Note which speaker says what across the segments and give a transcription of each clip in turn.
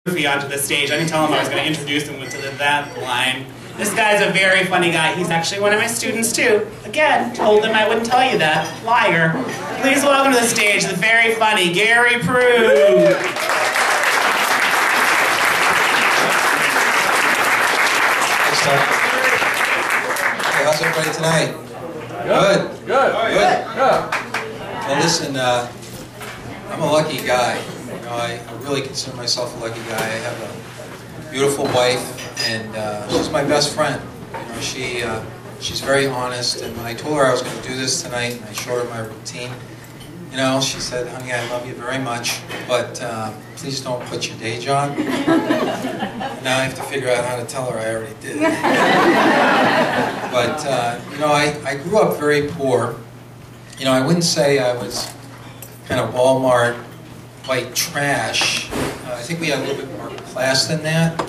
Speaker 1: onto the stage. I didn't tell him I was going to introduce him to that line. This guy's a very funny guy. He's actually one of my students too. Again, told him I wouldn't tell you that. Liar. Please welcome to the stage the very funny Gary Proulx.
Speaker 2: Hey, how's everybody tonight? Good. Well, listen, I'm a lucky guy. You know, I really consider myself a lucky guy. I have a beautiful wife, and she's my best friend. You know, she's very honest. And when I told her I was going to do this tonight, and I showed her my routine, you know, she said, "Honey, I love you very much, but please don't quit your day job." Now I have to figure out how to tell her I already did. But you know, I grew up very poor. You know, I wouldn't say I was kind of Walmart white trash. I think we had a little bit more class than that.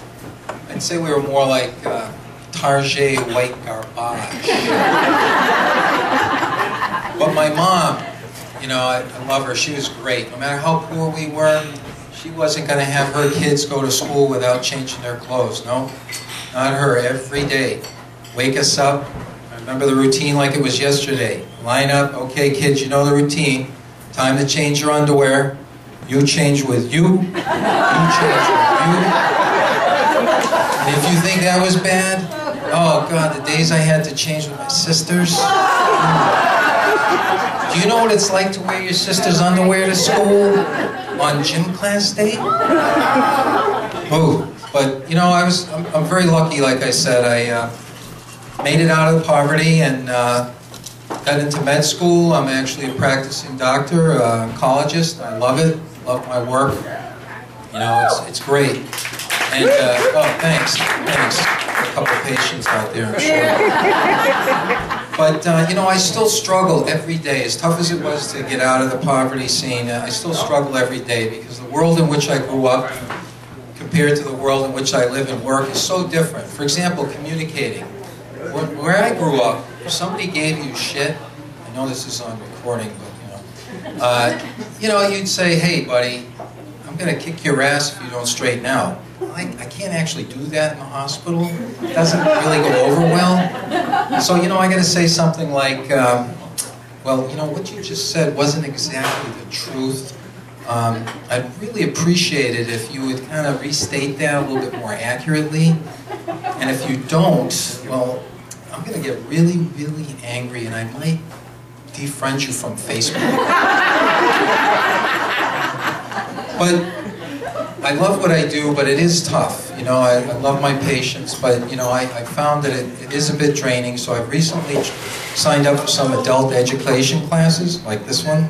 Speaker 2: I'd say we were more like Target white garbage. But my mom, you know, I love her. She was great. No matter how poor we were, she wasn't going to have her kids go to school without changing their clothes. No, not her. Every day, wake us up. I remember the routine like it was yesterday. Line up. Okay, kids, you know the routine. Time to change your underwear. You change with you. You change with you. And if you think that was bad, oh God, the days I had to change with my sisters. Do you know what it's like to wear your sister's underwear to school on gym class day? Oh, but you know, I'm very lucky. Like I said, I made it out of poverty and got into med school. I'm actually a practicing doctor, oncologist. I love it. Love my work. You know, it's great. And oh, thanks. A couple of patients out there, I'm sure. But you know, I still struggle every day. As tough as it was to get out of the poverty scene, I still struggle every day because the world in which I grew up compared to the world in which I live and work is so different. For example, communicating. Where I grew up, if somebody gave you shit, I know this is on recording, but you know, you'd say, "Hey, buddy, I'm going to kick your ass if you don't straighten out." I can't actually do that in the hospital. It doesn't really go over well. So, you know, I got to say something like, well, you know, what you just said wasn't exactly the truth. I'd really appreciate it if you would kind of restate that a little bit more accurately. And if you don't, well, I'm going to get really, really angry, and I might defriend you from Facebook. But I love what I do, but it is tough. You know, I love my patients, but you know, I found that it is a bit draining. So I've recently signed up for some adult education classes, like this one,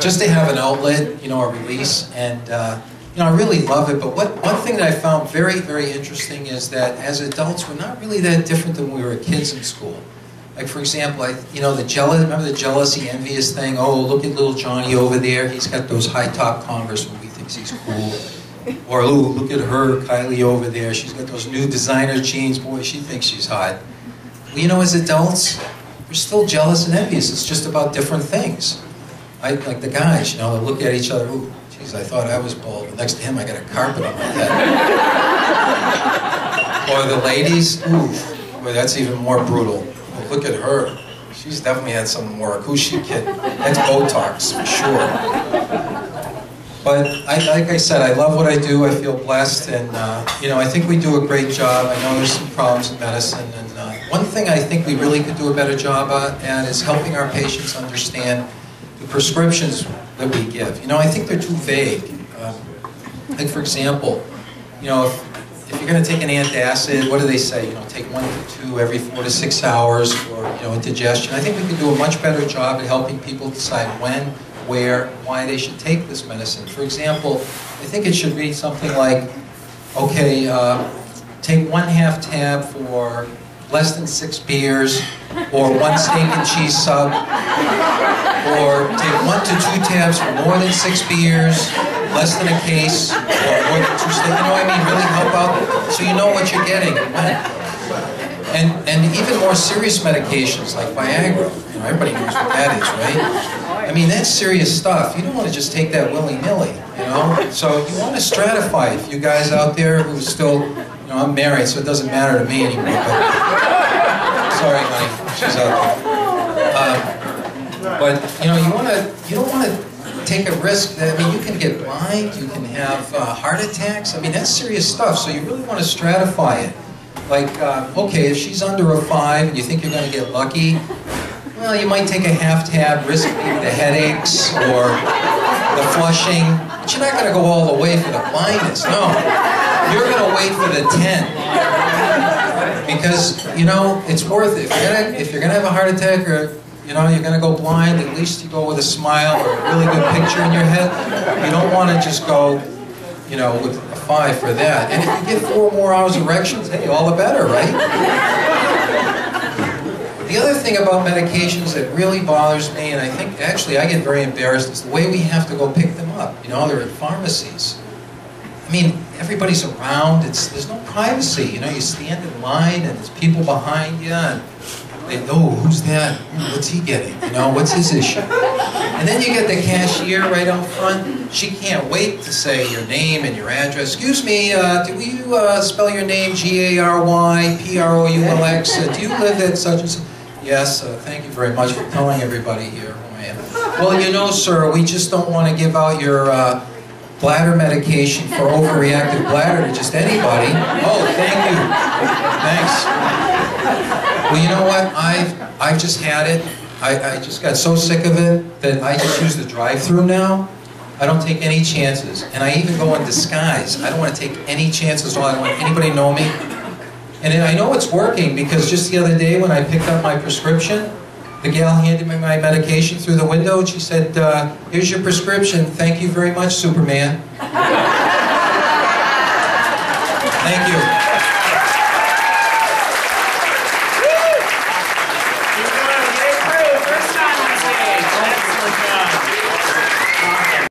Speaker 2: just to have an outlet, you know, a release. And you know, I really love it. But one thing that I found very, very interesting is that as adults, we're not really that different than when we were kids in school. Like, for example, you know, remember the jealousy, envious thing? Oh, look at little Johnny over there. He's got those high-top Converse when we thinks he's cool. Or, oh, look at her, Kylie over there. She's got those new designer jeans. Boy, she thinks she's hot. Well, you know, as adults, we're still jealous and envious. It's just about different things. Like the guys, you know, they look at each other. Ooh, geez, I thought I was bald. But next to him, I got a carpet on my head. Or the ladies, ooh, boy, that's even more brutal. Look at her. She's definitely had some work. Who's she kidding? That's Botox, for sure. But like I said, I love what I do. I feel blessed. And, you know, I think we do a great job. I know there's some problems in medicine. And one thing I think we really could do a better job at is helping our patients understand the prescriptions that we give. You know, I think they're too vague. Like, for example, you know, if you're going to take an antacid, what do they say? You know, take 1 to 2 every 4 to 6 hours for, you know, indigestion. I think we could do a much better job at helping people decide when, where, why they should take this medicine. For example, I think it should read something like, okay, take 1/2 tab for less than 6 beers, or 1 steak and cheese sub, or take 1 to 2 tabs for more than 6 beers, less than a case, or more than 2 steaks. You know what I mean? Really help out, so you know what you're getting. And even more serious medications like Viagra. You know, everybody knows what that is, right? I mean, that's serious stuff. You don't want to just take that willy-nilly, you know? So you want to stratify. If you guys out there who still, you know, I'm married, so it doesn't matter to me anymore. But, sorry, honey, she's out there. But you know, you don't want to take a risk. I mean, you can get blind, you can have heart attacks. I mean, that's serious stuff. So you really want to stratify it. Like, okay, if she's under a 5 and you think you're going to get lucky, well, you might take a half tab, risk maybe the headaches or the flushing, but you're not going to go all the way for the blindness. No, you're going to wait for the 10 because you know it's worth it. If you're gonna have a heart attack or you know you're going to go blind, at least you go with a smile or a really good picture in your head. You don't want to just go, you know, with a 5 for that. And if you get 4 more hours of erections, hey, all the better, right? The other thing about medications that really bothers me, and I think actually I get very embarrassed, is the way we have to go pick them up. You know, they're at pharmacies. I mean, everybody's around. There's no privacy. You know, you stand in line and there's people behind you, and they, oh, who's that? What's he getting? You know, what's his issue? And then you get the cashier right out front. She can't wait to say your name and your address. Excuse me, do you spell your name G-A-R-Y-P-R-O-U-L-X? Do you live at such and such? Yes, thank you very much for telling everybody here who I am. Well, you know, sir, we just don't want to give out your bladder medication for overreactive bladder to just anybody. Oh, thank you. Thanks. Well, you know what? I've just had it. I just got so sick of it that I just use the drive-thru now. I don't take any chances. And I even go in disguise. I don't want to take any chances. I don't want anybody to know me. And I know it's working because just the other day when I picked up my prescription, the gal handed me my medication through the window and she said, here's your prescription. Thank you very much, Superman. Thank you.